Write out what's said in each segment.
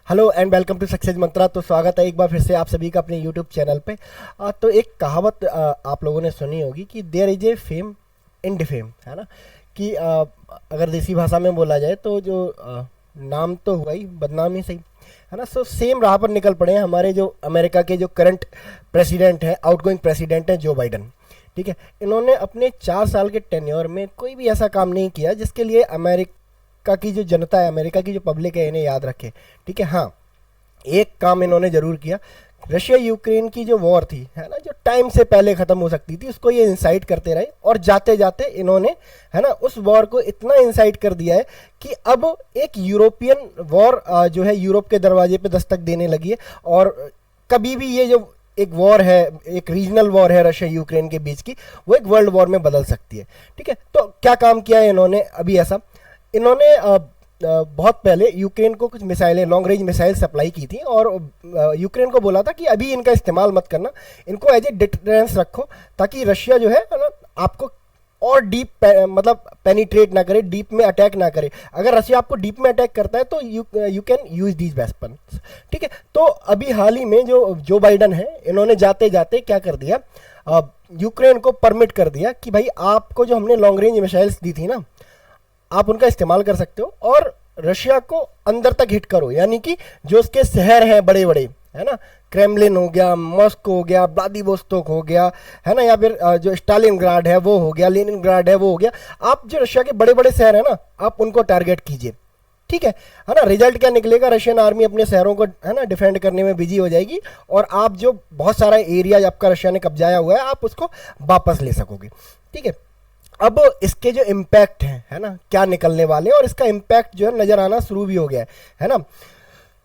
Hello and welcome to success mantra. तो स्वागत है एक बार फिर से आप सभी का अपने यूट्यूब चैनल पे। तो एक कहावत आप लोगों ने सुनी होगी कि there is a fame in defame, है ना। कि अगर देसी भाषा में बोला जाए तो जो नाम तो हुआ ही, बदनाम ही सही, है ना। सो सेम राह पर निकल पड़े हैं हमारे जो अमेरिका के जो करंट प्रेसिडेंट हैं, आउटगोइंग प्रेसिडेंट हैं, जो बाइडन। ठीक है, इन्होंने अपने 4 साल के टेन्योर में कोई भी ऐसा काम नहीं किया जिसके लिए अमेरिका की जो जनता है, अमेरिका की जो पब्लिक है, इन्हें याद रखे। ठीक है, हाँ, एक काम इन्होंने जरूर किया। रशिया यूक्रेन की जो वॉर थी, है ना, जो टाइम से पहले खत्म हो सकती थी, उसको ये इंसाइट करते रहे और जाते जाते इन्होंने, है ना, उस वॉर को इतना इंसाइट कर दिया है कि अब एक यूरोपियन वॉर जो है यूरोप के दरवाजे पे दस्तक देने लगी है। और कभी भी ये जो एक वॉर है, एक रीजनल वॉर है रशिया यूक्रेन के बीच की, वो एक वर्ल्ड वॉर में बदल सकती है। ठीक है, तो क्या काम किया है इन्होंने अभी ऐसा? इन्होंने बहुत पहले यूक्रेन को कुछ मिसाइलें, लॉन्ग रेंज मिसाइल सप्लाई की थी और यूक्रेन को बोला था कि अभी इनका इस्तेमाल मत करना, इनको एज ए डिटरेंस रखो, ताकि रशिया जो है ना आपको और डीप मतलब पेनिट्रेट ना करे, डीप में अटैक ना करे। अगर रशिया आपको डीप में अटैक करता है तो you can use these weapons. ठीक है, तो अभी हाल ही में जो बाइडन है, इन्होंने जाते जाते क्या कर दिया, यूक्रेन को परमिट कर दिया कि भाई आपको जो हमने लॉन्ग रेंज मिसाइल्स दी थी ना, आप उनका इस्तेमाल कर सकते हो और रशिया को अंदर तक हिट करो। यानी कि जो उसके शहर हैं बड़े बड़े, है ना, क्रेमलिन हो गया, मॉस्को हो गया, व्लादिवोस्तोक हो गया, है ना, या फिर जो स्टालिनग्राड है वो हो गया, लेनिनग्राड है वो हो गया, आप जो रशिया के बड़े बड़े शहर है ना, आप उनको टारगेट कीजिए। ठीक है ना। रिजल्ट क्या निकलेगा? रशियन आर्मी अपने शहरों को, है ना, डिफेंड करने में बिजी हो जाएगी और आप जो बहुत सारा एरिया आपका रशिया ने कब्जाया हुआ है, आप उसको वापस ले सकोगे। ठीक है, अब इसके जो इम्पैक्ट हैं, है ना, क्या निकलने वाले हैं, और इसका इम्पैक्ट जो है नजर आना शुरू भी हो गया है ना।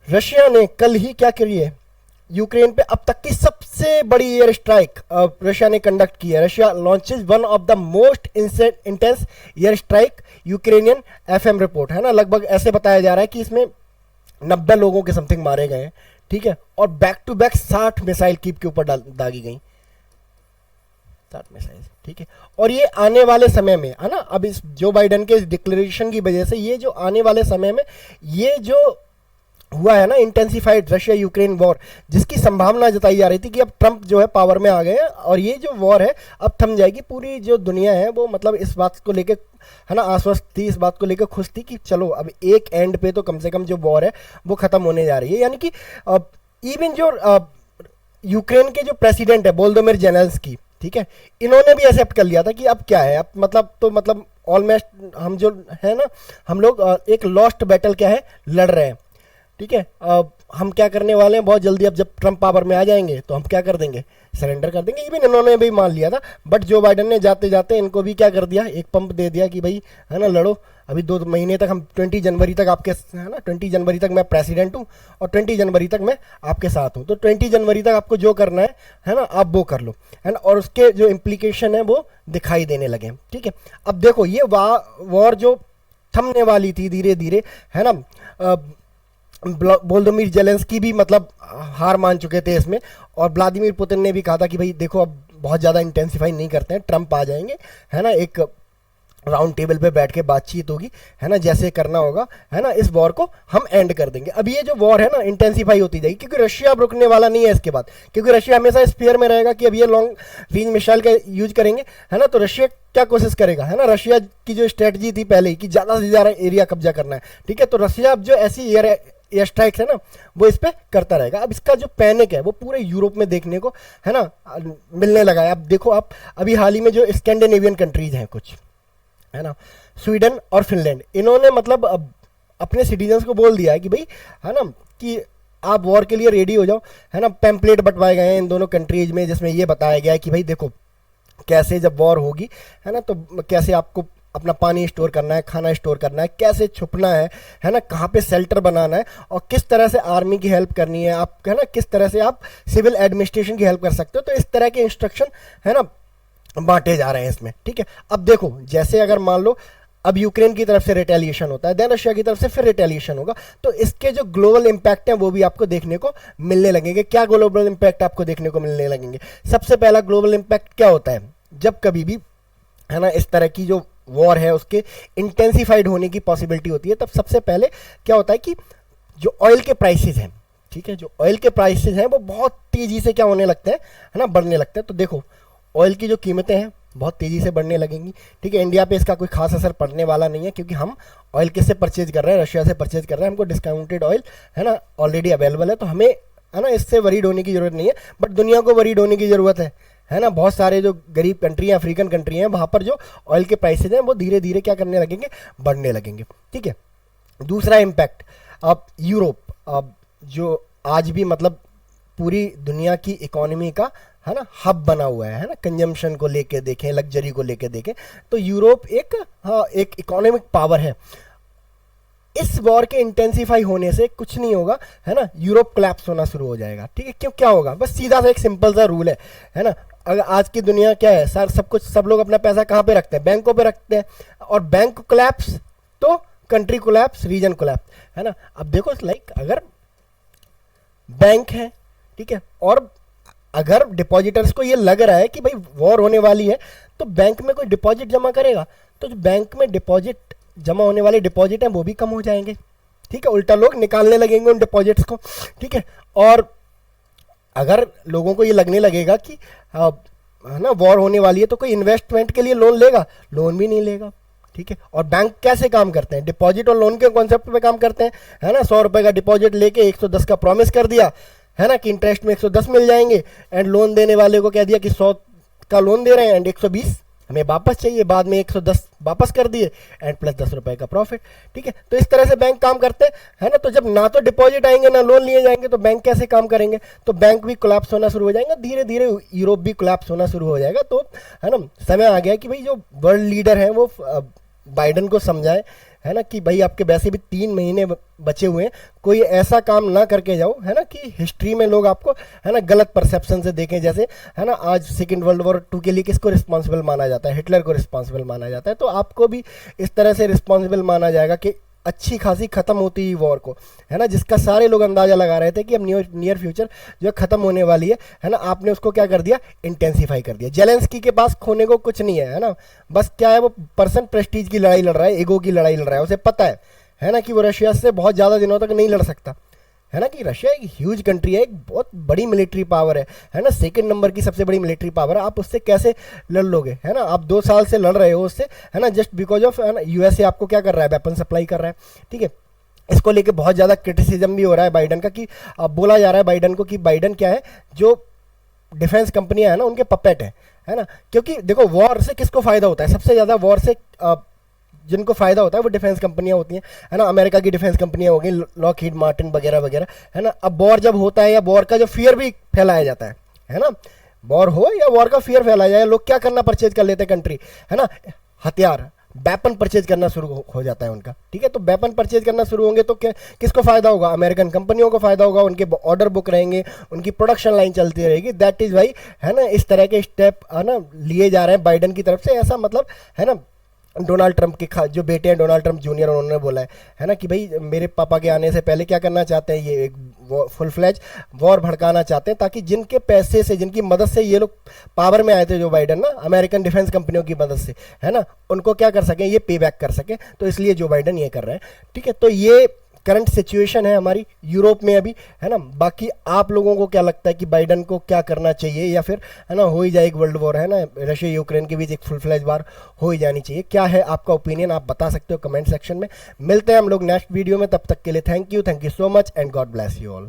रशिया ने कल ही क्या करी है, यूक्रेन पे अब तक की सबसे बड़ी एयर स्ट्राइक रशिया ने कंडक्ट की है। Russia launches one of the most intense air strike, Ukrainian FM report, है ना। लगभग ऐसे बताया जा रहा है कि इसमें 90 लोगों के समथिंग मारे गए हैं। ठीक है, और बैक टू बैक 60 मिसाइल कीप के ऊपर दागी गई, 60 मिसाइल। ठीक है, और ये आने वाले समय में, है ना, अब इस जो बाइडन के डिक्लेरेशन की वजह से ये जो आने वाले समय में ये जो हुआ है ना, इंटेंसिफाइड रशिया यूक्रेन वॉर, जिसकी संभावना जताई जा रही थी कि अब ट्रंप जो है पावर में आ गए हैं और ये जो वॉर है अब थम जाएगी। पूरी जो दुनिया है वो मतलब इस बात को लेकर, है ना, आश्वस्त थी, इस बात को लेकर खुश थी कि चलो अब एक एंड पे तो कम से कम जो वॉर है वो खत्म होने जा रही है। यानी कि इवन जो यूक्रेन के जो प्रेसिडेंट है वोलोदिमीर जेलेंस्की, ठीक है, इन्होंने भी एक्सेप्ट कर लिया था कि अब क्या है, अब मतलब ऑलमोस्ट हम जो है ना, हम लोग एक लॉस्ट बैटल क्या है लड़ रहे हैं। ठीक है, हम क्या करने वाले हैं बहुत जल्दी, अब जब ट्रंप पावर में आ जाएंगे तो हम क्या कर देंगे, सरेंडर कर देंगे। इवन इन्होंने भी मान लिया था, बट जो बाइडन ने जाते जाते इनको भी क्या कर दिया, एक पंप दे दिया कि भाई, है ना, लड़ो। अभी 2 महीने तक हम 20 जनवरी तक आपके, है ना, 20 जनवरी तक मैं प्रेसिडेंट हूँ और 20 जनवरी तक मैं आपके साथ हूँ। तो 20 जनवरी तक आपको जो करना है ना, आप वो कर लो, है ना। और उसके जो इम्प्लीकेशन है वो दिखाई देने लगे। ठीक है, अब देखो ये वॉर जो थमने वाली थी धीरे धीरे, है ना, वोलोदिमीर जेलेंस्की भी मतलब हार मान चुके थे इसमें, और व्लादिमीर पुतिन ने भी कहा था कि भाई देखो अब बहुत ज़्यादा इंटेंसिफाई नहीं करते हैं, ट्रंप आ जाएंगे, है ना, एक राउंड टेबल पे बैठ के बातचीत होगी, है ना, जैसे करना होगा, है ना, इस वॉर को हम एंड कर देंगे। अब ये जो वॉर है ना इंटेंसिफाई होती जाएगी, क्योंकि रशिया अब रुकने वाला नहीं है इसके बाद, क्योंकि रशिया हमेशा इस फेयर में रहेगा कि अब ये लॉन्ग रेंज मिसाइल का यूज करेंगे, है ना। तो रशिया क्या कोशिश करेगा, है ना, रशिया की जो स्ट्रेटजी थी पहले ही कि ज़्यादा से ज़्यादा एरिया कब्जा करना है। ठीक है, तो रशिया अब जो ऐसी एयर स्ट्राइक्स है ना वो इस पे करता रहेगा। अब इसका जो पैनिक है वो पूरे यूरोप में देखने को, है ना, मिलने लगा है। अब देखो आप अभी हाल ही में जो स्कैंडिनेवियन कंट्रीज हैं कुछ, है ना, स्वीडन और फिनलैंड, इन्होंने मतलब अब अपने सिटीजन्स को बोल दिया है कि भाई, है ना, कि आप वॉर के लिए रेडी हो जाओ, है ना। पैम्पलेट बंटवाए गए हैं इन दोनों कंट्रीज में जिसमें ये बताया गया है कि भाई देखो कैसे जब वॉर होगी, है ना, तो कैसे आपको अपना पानी स्टोर करना है, खाना स्टोर करना है, कैसे छुपना है ना, कहाँ पे शेल्टर बनाना है, और किस तरह से आर्मी की हेल्प करनी है आप, है ना, किस तरह से आप सिविल एडमिनिस्ट्रेशन की हेल्प कर सकते हो। तो इस तरह के इंस्ट्रक्शन, है ना, बांटे जा रहे हैं इसमें। ठीक है, अब देखो जैसे अगर मान लो अब यूक्रेन की तरफ से रिटेलिएशन होता है, देन रशिया की तरफ से फिर रिटेलिएशन होगा, तो इसके जो ग्लोबल इंपैक्ट हैं वो भी आपको देखने को मिलने लगेंगे। क्या ग्लोबल इंपैक्ट आपको देखने को मिलने लगेंगे? सबसे पहला ग्लोबल इंपैक्ट क्या होता है, जब कभी भी, है ना, इस तरह की जो वॉर है उसके इंटेंसिफाइड होने की पॉसिबिलिटी होती है, तब सबसे पहले क्या होता है कि जो ऑयल के प्राइसेस हैं, ठीक है, जो ऑयल के प्राइसेस हैं वो बहुत तेज़ी से क्या होने लगते हैं, है ना, बढ़ने लगते हैं। तो देखो ऑयल की जो कीमतें हैं बहुत तेज़ी से बढ़ने लगेंगी, ठीक है। इंडिया पे इसका कोई खास असर पड़ने वाला नहीं है, क्योंकि हम ऑयल किससे परचेज कर रहे हैं, रशिया से परचेज कर रहे हैं, हमको डिस्काउंटेड ऑयल, है ना, ऑलरेडी अवेलेबल है, तो हमें, है ना, इससे वरीड होने की ज़रूरत नहीं है। बट दुनिया को वरीड होने की ज़रूरत है ना। बहुत सारे जो गरीब कंट्री हैं, अफ्रीकन कंट्री हैं, वहाँ पर जो ऑयल के प्राइसेज हैं वो धीरे धीरे क्या करने लगेंगे, बढ़ने लगेंगे, ठीक है। दूसरा इम्पैक्ट, अब यूरोप, अब जो आज भी मतलब पूरी दुनिया की इकोनॉमी का, है ना, हब बना हुआ है ना, कंजम्पशन को लेके देखें, लग्जरी को लेके देखें, तो यूरोप एक, हाँ, एक इकोनॉमिक पावर है। इस वॉर के इंटेंसिफाई होने से कुछ नहीं होगा, है ना, यूरोप कोलैप्स होना शुरू हो जाएगा, ठीक है। क्यों, क्या होगा, बस सीधा सा एक सिंपल सा रूल है ना। अगर आज की दुनिया क्या है सर, सब कुछ, सब लोग अपना पैसा कहाँ पे रखते हैं, बैंकों पे रखते हैं, और बैंक कोलैप्स तो कंट्री कोलैप्स, रीजन कोलैप्स, है ना। अब देखो लाइक अगर बैंक है, ठीक है, और अगर डिपॉजिटर्स को ये लग रहा है कि भाई वॉर होने वाली है, तो बैंक में कोई डिपॉजिट जमा करेगा, तो जो बैंक में डिपॉजिट जमा होने वाले डिपॉजिट हैं वो भी कम हो जाएंगे, ठीक है। उल्टा लोग निकालने लगेंगे उन डिपॉजिट्स को, ठीक है। और अगर लोगों को ये लगने लगेगा कि है ना वॉर होने वाली है, तो कोई इन्वेस्टमेंट के लिए लोन लेगा, लोन भी नहीं लेगा, ठीक है। और बैंक कैसे काम करते हैं, डिपॉजिट और लोन के कॉन्सेप्ट पे काम करते हैं, है ना। 100 रुपए का डिपॉजिट लेके 110 का प्रॉमिस कर दिया, है ना, कि इंटरेस्ट में 110 मिल जाएंगे, एंड लोन देने वाले को कह दिया कि 100 का लोन दे रहे हैं एंड 120 हमें वापस चाहिए, बाद में 110 वापस कर दिए एंड प्लस 10 रुपए का प्रॉफिट, ठीक है। तो इस तरह से बैंक काम करते हैं, है ना। तो जब ना तो डिपॉजिट आएंगे ना लोन लिए जाएंगे, तो बैंक कैसे काम करेंगे, तो बैंक भी कोलैप्स होना शुरू हो जाएगा, धीरे धीरे यूरोप भी कोलैप्स होना शुरू हो जाएगा। तो है ना, समय आ गया कि भाई जो वर्ल्ड लीडर हैं वो बाइडन को समझाए, है ना, कि भाई आपके वैसे भी 3 महीने बचे हुए हैं, कोई ऐसा काम ना करके जाओ, है ना, कि हिस्ट्री में लोग आपको, है ना, गलत परसेप्शन से देखें। जैसे, है ना, आज सेकेंड वर्ल्ड वॉर 2 के लिए किसको रिस्पॉन्सिबल माना जाता है, हिटलर को रिस्पॉन्सिबल माना जाता है, तो आपको भी इस तरह से रिस्पॉन्सिबल माना जाएगा कि अच्छी खासी खत्म होती ही वॉर को, है ना, जिसका सारे लोग अंदाजा लगा रहे थे कि अब नियर फ्यूचर जो खत्म होने वाली है ना, आपने उसको क्या कर दिया, इंटेंसिफाई कर दिया। जेलेंस्की के पास खोने को कुछ नहीं है ना, बस क्या है, वो पर्सन प्रेस्टीज की लड़ाई लड़ रहा है, ईगो की लड़ाई लड़ रहा है। उसे पता है ना, कि वो रशिया से बहुत ज़्यादा दिनों तक नहीं लड़ सकता, है ना, कि रशिया एक ह्यूज कंट्री है, एक बहुत बड़ी मिलिट्री पावर है ना, सेकंड नंबर की सबसे बड़ी मिलिट्री पावर है। आप उससे कैसे लड़ लोगे, है ना। आप 2 साल से लड़ रहे हो उससे, है ना, जस्ट बिकॉज ऑफ, है ना, यूएसए आपको क्या कर रहा है, वेपन सप्लाई कर रहा है, ठीक है। इसको लेके बहुत ज़्यादा क्रिटिसिज्म भी हो रहा है बाइडन का, कि बोला जा रहा है बाइडन को कि बाइडन क्या है, जो डिफेंस कंपनियां है ना उनके पपेट है ना। क्योंकि देखो वॉर से किसको फायदा होता है, सबसे ज़्यादा वॉर से जिनको फायदा होता है वो डिफेंस कंपनियां होती हैं, है ना। अमेरिका की डिफेंस कंपनियां हो गई, लॉकहीड मार्टिन वगैरह वगैरह, है ना। अब वॉर जब होता है या वॉर का जो फियर भी फैलाया जाता है ना, वॉर हो या वॉर का फियर फैलाया जाए, लोग क्या करना परचेज कर लेते हैं कंट्री, है ना, हथियार, वेपन परचेज करना शुरू हो जाता है उनका, ठीक है। तो वेपन परचेज करना शुरू होंगे तो क्या, किसको फायदा होगा, अमेरिकन कंपनियों को फायदा होगा, उनके ऑर्डर बुक रहेंगे, उनकी प्रोडक्शन लाइन चलती रहेगी। दैट इज वाई, है ना, इस तरह के स्टेप, है ना, लिए जा रहे हैं बाइडन की तरफ से। ऐसा मतलब, है ना, डोनाल्ड ट्रंप के जो बेटे हैं डोनाल्ड ट्रंप जूनियर, उन्होंने बोला है ना, कि भाई मेरे पापा के आने से पहले क्या करना चाहते हैं, ये एक फुल फ्लैज वॉर भड़काना चाहते हैं, ताकि जिनके पैसे से, जिनकी मदद से ये लोग पावर में आए थे, जो बाइडन ना, अमेरिकन डिफेंस कंपनियों की मदद से, है ना, उनको क्या कर सकें, ये पे बैक कर सकें। तो इसलिए जो बाइडन ये कर रहे हैं, ठीक है। तो ये करंट सिचुएशन है हमारी यूरोप में अभी, है ना। बाकी आप लोगों को क्या लगता है कि बाइडन को क्या करना चाहिए, या फिर, है ना, हो ही जाए एक वर्ल्ड वॉर, है ना, रशिया यूक्रेन के बीच एक फुल फ्लैज वॉर हो ही जानी चाहिए। क्या है आपका ओपिनियन, आप बता सकते हो कमेंट सेक्शन में। मिलते हैं हम लोग नेक्स्ट वीडियो में, तब तक के लिए thank you so much and God bless you all.